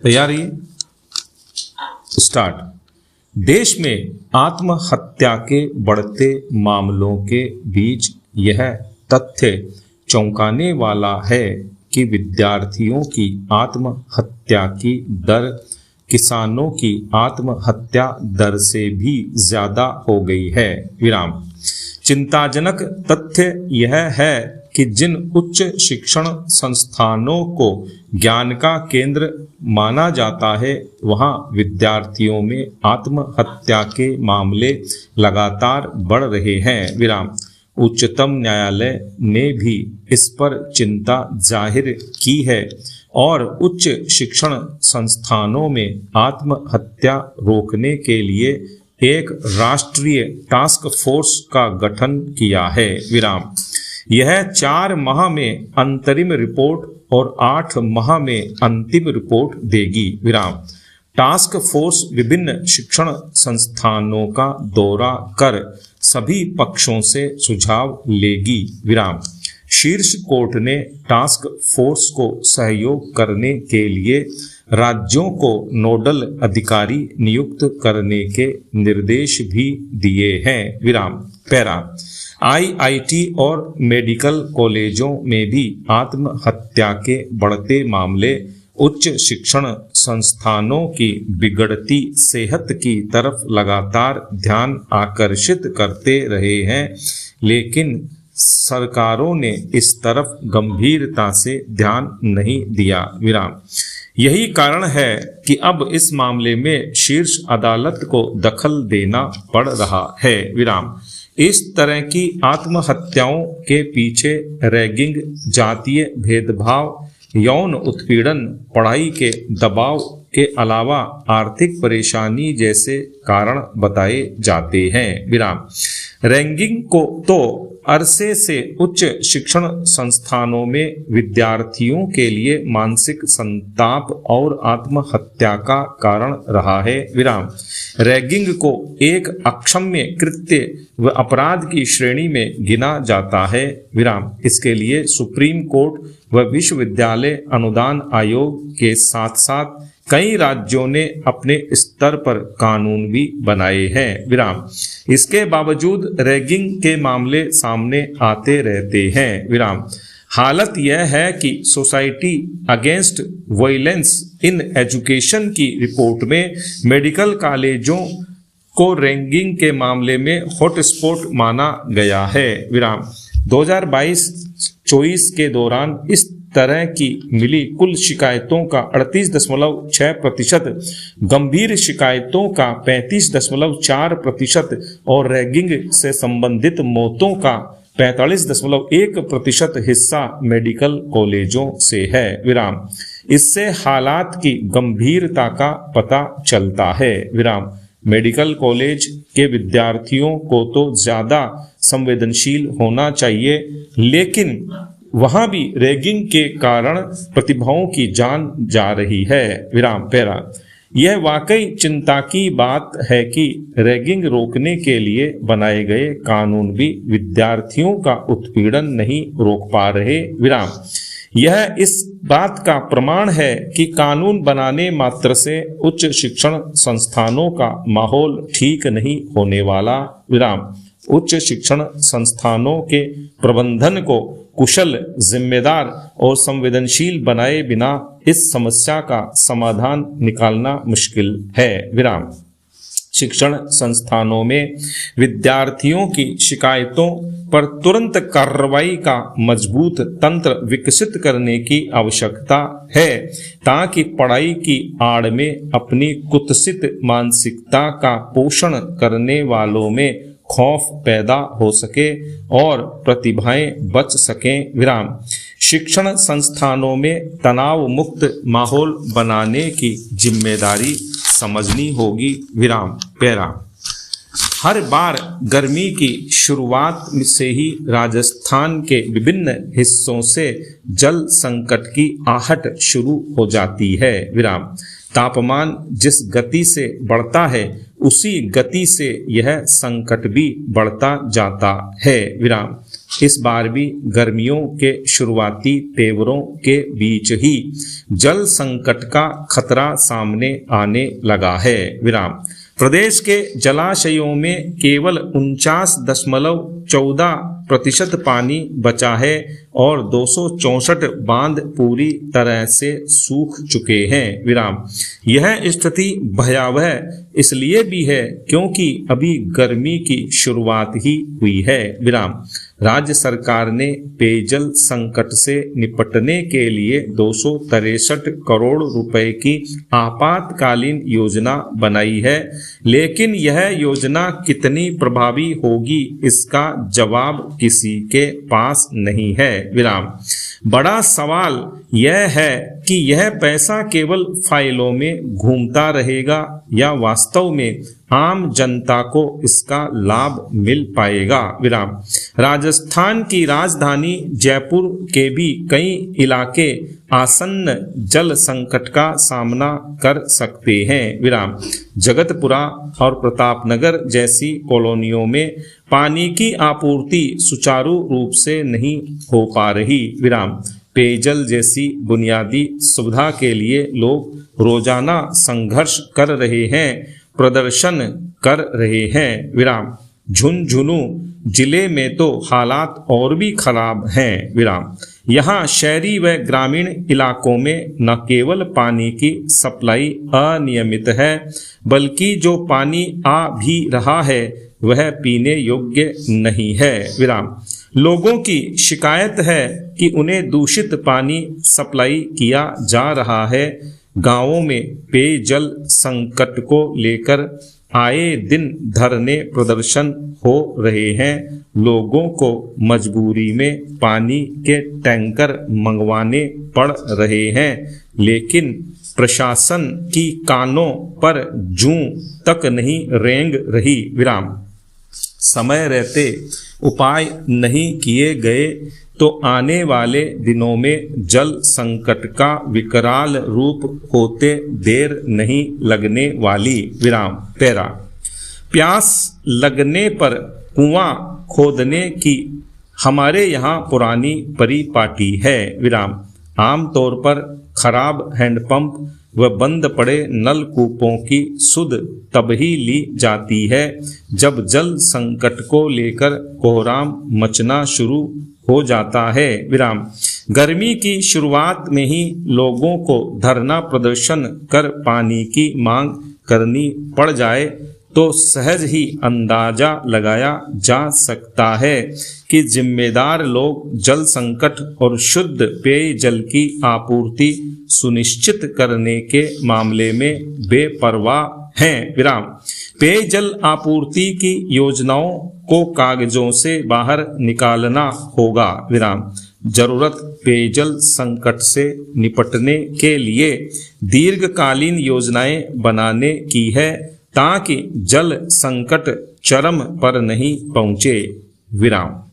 तैयारी स्टार्ट। देश में आत्महत्या के बढ़ते मामलों के बीच यह तथ्य चौंकाने वाला है कि विद्यार्थियों की आत्महत्या की दर किसानों की आत्महत्या दर से भी ज्यादा हो गई है। विराम। चिंताजनक तथ्य यह है कि जिन उच्च शिक्षण संस्थानों को ज्ञान का केंद्र माना जाता है, वहां विद्यार्थियों में आत्महत्या के मामले लगातार बढ़ रहे हैं। विराम। उच्चतम न्यायालय ने भी इस पर चिंता जाहिर की है और उच्च शिक्षण संस्थानों में आत्महत्या रोकने के लिए एक राष्ट्रीय टास्क फोर्स का गठन किया है। विराम। यह 4 माह में अंतरिम रिपोर्ट और 8 माह में अंतिम रिपोर्ट देगी। विराम। टास्क फोर्स विभिन्न शिक्षण संस्थानों का दौरा कर सभी पक्षों से सुझाव लेगी। विराम। शीर्ष कोर्ट ने टास्क फोर्स को सहयोग करने के लिए राज्यों को नोडल अधिकारी नियुक्त करने के निर्देश भी दिए हैं। विराम। पैरा। आईआईटी और मेडिकल कॉलेजों में भी आत्महत्या के बढ़ते मामले उच्च शिक्षण संस्थानों की बिगड़ती सेहत की तरफ लगातार ध्यान आकर्षित करते रहे हैं, लेकिन सरकारों ने इस तरफ गंभीरता से ध्यान नहीं दिया। विराम। यही कारण है कि अब इस मामले में शीर्ष अदालत को दखल देना पड़ रहा है। विराम। इस तरह की आत्महत्याओं के पीछे रैगिंग, जातीय भेदभाव, यौन उत्पीड़न, पढ़ाई के दबाव के अलावा आर्थिक परेशानी जैसे कारण बताए जाते हैं। विराम। रैगिंग को तो अरसे से उच्च शिक्षण संस्थानों में विद्यार्थियों के लिए मानसिक संताप और आत्महत्या का कारण रहा है। विराम। रैगिंग को एक अक्षम्य कृत्य व अपराध की श्रेणी में गिना जाता है। विराम। इसके लिए सुप्रीम कोर्ट व विश्वविद्यालय अनुदान आयोग के साथ साथ कई राज्यों ने अपने स्तर पर कानून भी बनाए हैं। विराम। इसके बावजूद रैगिंग के मामले सामने आते रहते हैं। विराम। हालत यह है कि society against violence in education की रिपोर्ट में मेडिकल कॉलेजों को रैगिंग के मामले में हॉटस्पॉट माना गया है। विराम। 2022-24 के दौरान इस तरह की मिली कुल शिकायतों का 38.6%, गंभीर शिकायतों का 35.4% और रैगिंग से संबंधित मौतों का 45.1% हिस्सा मेडिकल कॉलेजों से है। विराम। इससे हालात की गंभीरता का पता चलता है। विराम। मेडिकल कॉलेज के विद्यार्थियों को तो ज्यादा संवेदनशील होना चाहिए, लेकिन वहां भी रैगिंग के कारण प्रतिभाओं की जान जा रही है। विराम। पैरा। यह वाकई चिंता की बात है कि रैगिंग रोकने के लिए बनाए गए कानून भी विद्यार्थियों का उत्पीड़न नहीं रोक पा रहे। विराम। यह इस बात का प्रमाण है कि कानून बनाने मात्र से उच्च शिक्षण संस्थानों का माहौल ठीक नहीं होने वाला। विराम। उच्च शिक्षण संस्थानों के प्रबंधन को कुशल, जिम्मेदार और संवेदनशील बनाए बिना इस समस्या का समाधान निकालना मुश्किल है। विराम। शिक्षण संस्थानों में विद्यार्थियों की शिकायतों पर तुरंत कार्रवाई का मजबूत तंत्र विकसित करने की आवश्यकता है, ताकि पढ़ाई की आड़ में अपनी कुत्सित मानसिकता का पोषण करने वालों में खौफ पैदा हो सके और प्रतिभाएं बच सकें। विराम। शिक्षण संस्थानों में तनाव मुक्त माहौल बनाने की जिम्मेदारी समझनी होगी। विराम। पैरा। हर बार गर्मी की शुरुआत से ही राजस्थान के विभिन्न हिस्सों से जल संकट की आहट शुरू हो जाती है। विराम। तापमान जिस गति से बढ़ता है उसी गति से यह संकट भी बढ़ता जाता है। विराम। इस बार भी गर्मियों के शुरुआती तेवरों के बीच ही जल संकट का खतरा सामने आने लगा है। विराम। प्रदेश के जलाशयों में केवल 49.14% पानी बचा है और 264 बांध पूरी तरह से सूख चुके हैं। विराम। यह स्थिति भयावह इसलिए भी है क्योंकि अभी गर्मी की शुरुआत ही हुई है। विराम। राज्य सरकार ने पेयजल संकट से निपटने के लिए 263 करोड़ रुपए की आपातकालीन योजना बनाई है, लेकिन यह योजना कितनी प्रभावी होगी इसका जवाब किसी के पास नहीं है। विराम। बड़ा सवाल यह है कि यह पैसा केवल फाइलों में घूमता रहेगा या वास्तव में आम जनता को इसका लाभ मिल पाएगा। विराम। राजस्थान की राजधानी जयपुर के भी कई इलाके आसन्न जल संकट का सामना कर सकते हैं। विराम। जगतपुरा और प्रतापनगर जैसी कॉलोनियों में पानी की आपूर्ति सुचारू रूप से नहीं हो पा रही। विराम। पेयजल जैसी बुनियादी सुविधा के लिए लोग रोजाना संघर्ष कर रहे हैं, प्रदर्शन कर रहे हैं। विराम। झुंझुनू जिले में तो हालात और भी खराब हैं। विराम। यहाँ शहरी व ग्रामीण इलाकों में न केवल पानी की सप्लाई अनियमित है, बल्कि जो पानी आ भी रहा है वह पीने योग्य नहीं है। विराम। लोगों की शिकायत है कि उन्हें दूषित पानी सप्लाई किया जा रहा है। गांवों में पेयजल संकट को लेकर आए दिन धरने प्रदर्शन हो रहे हैं। लोगों को मजबूरी में पानी के टैंकर मंगवाने पड़ रहे हैं, लेकिन प्रशासन की कानों पर जूं तक नहीं रेंग रही। विराम। समय रहते उपाय नहीं किए गए तो आने वाले दिनों में जल संकट का विकराल रूप होते देर नहीं लगने वाली। विराम। पैरा। प्यास लगने पर कुआं खोदने की हमारे यहाँ पुरानी परिपाटी है। विराम। आमतौर पर खराब हैंडपंप व बंद पड़े नलकूपों की सुध तब ही ली जाती है जब जल संकट को लेकर कोहराम मचना शुरू हो जाता है। विराम। गर्मी की शुरुआत में ही लोगों को धरना प्रदर्शन कर पानी की मांग करनी पड़ जाए तो सहज ही अंदाजा लगाया जा सकता है कि जिम्मेदार लोग जल संकट और शुद्ध पेयजल की आपूर्ति सुनिश्चित करने के मामले में बेपरवाह हैं। विराम। पेयजल आपूर्ति की योजनाओं को कागजों से बाहर निकालना होगा। विराम। जरूरत पेयजल संकट से निपटने के लिए दीर्घकालीन योजनाएं बनाने की है ताकि जल संकट चरम पर नहीं पहुंचे। विराम।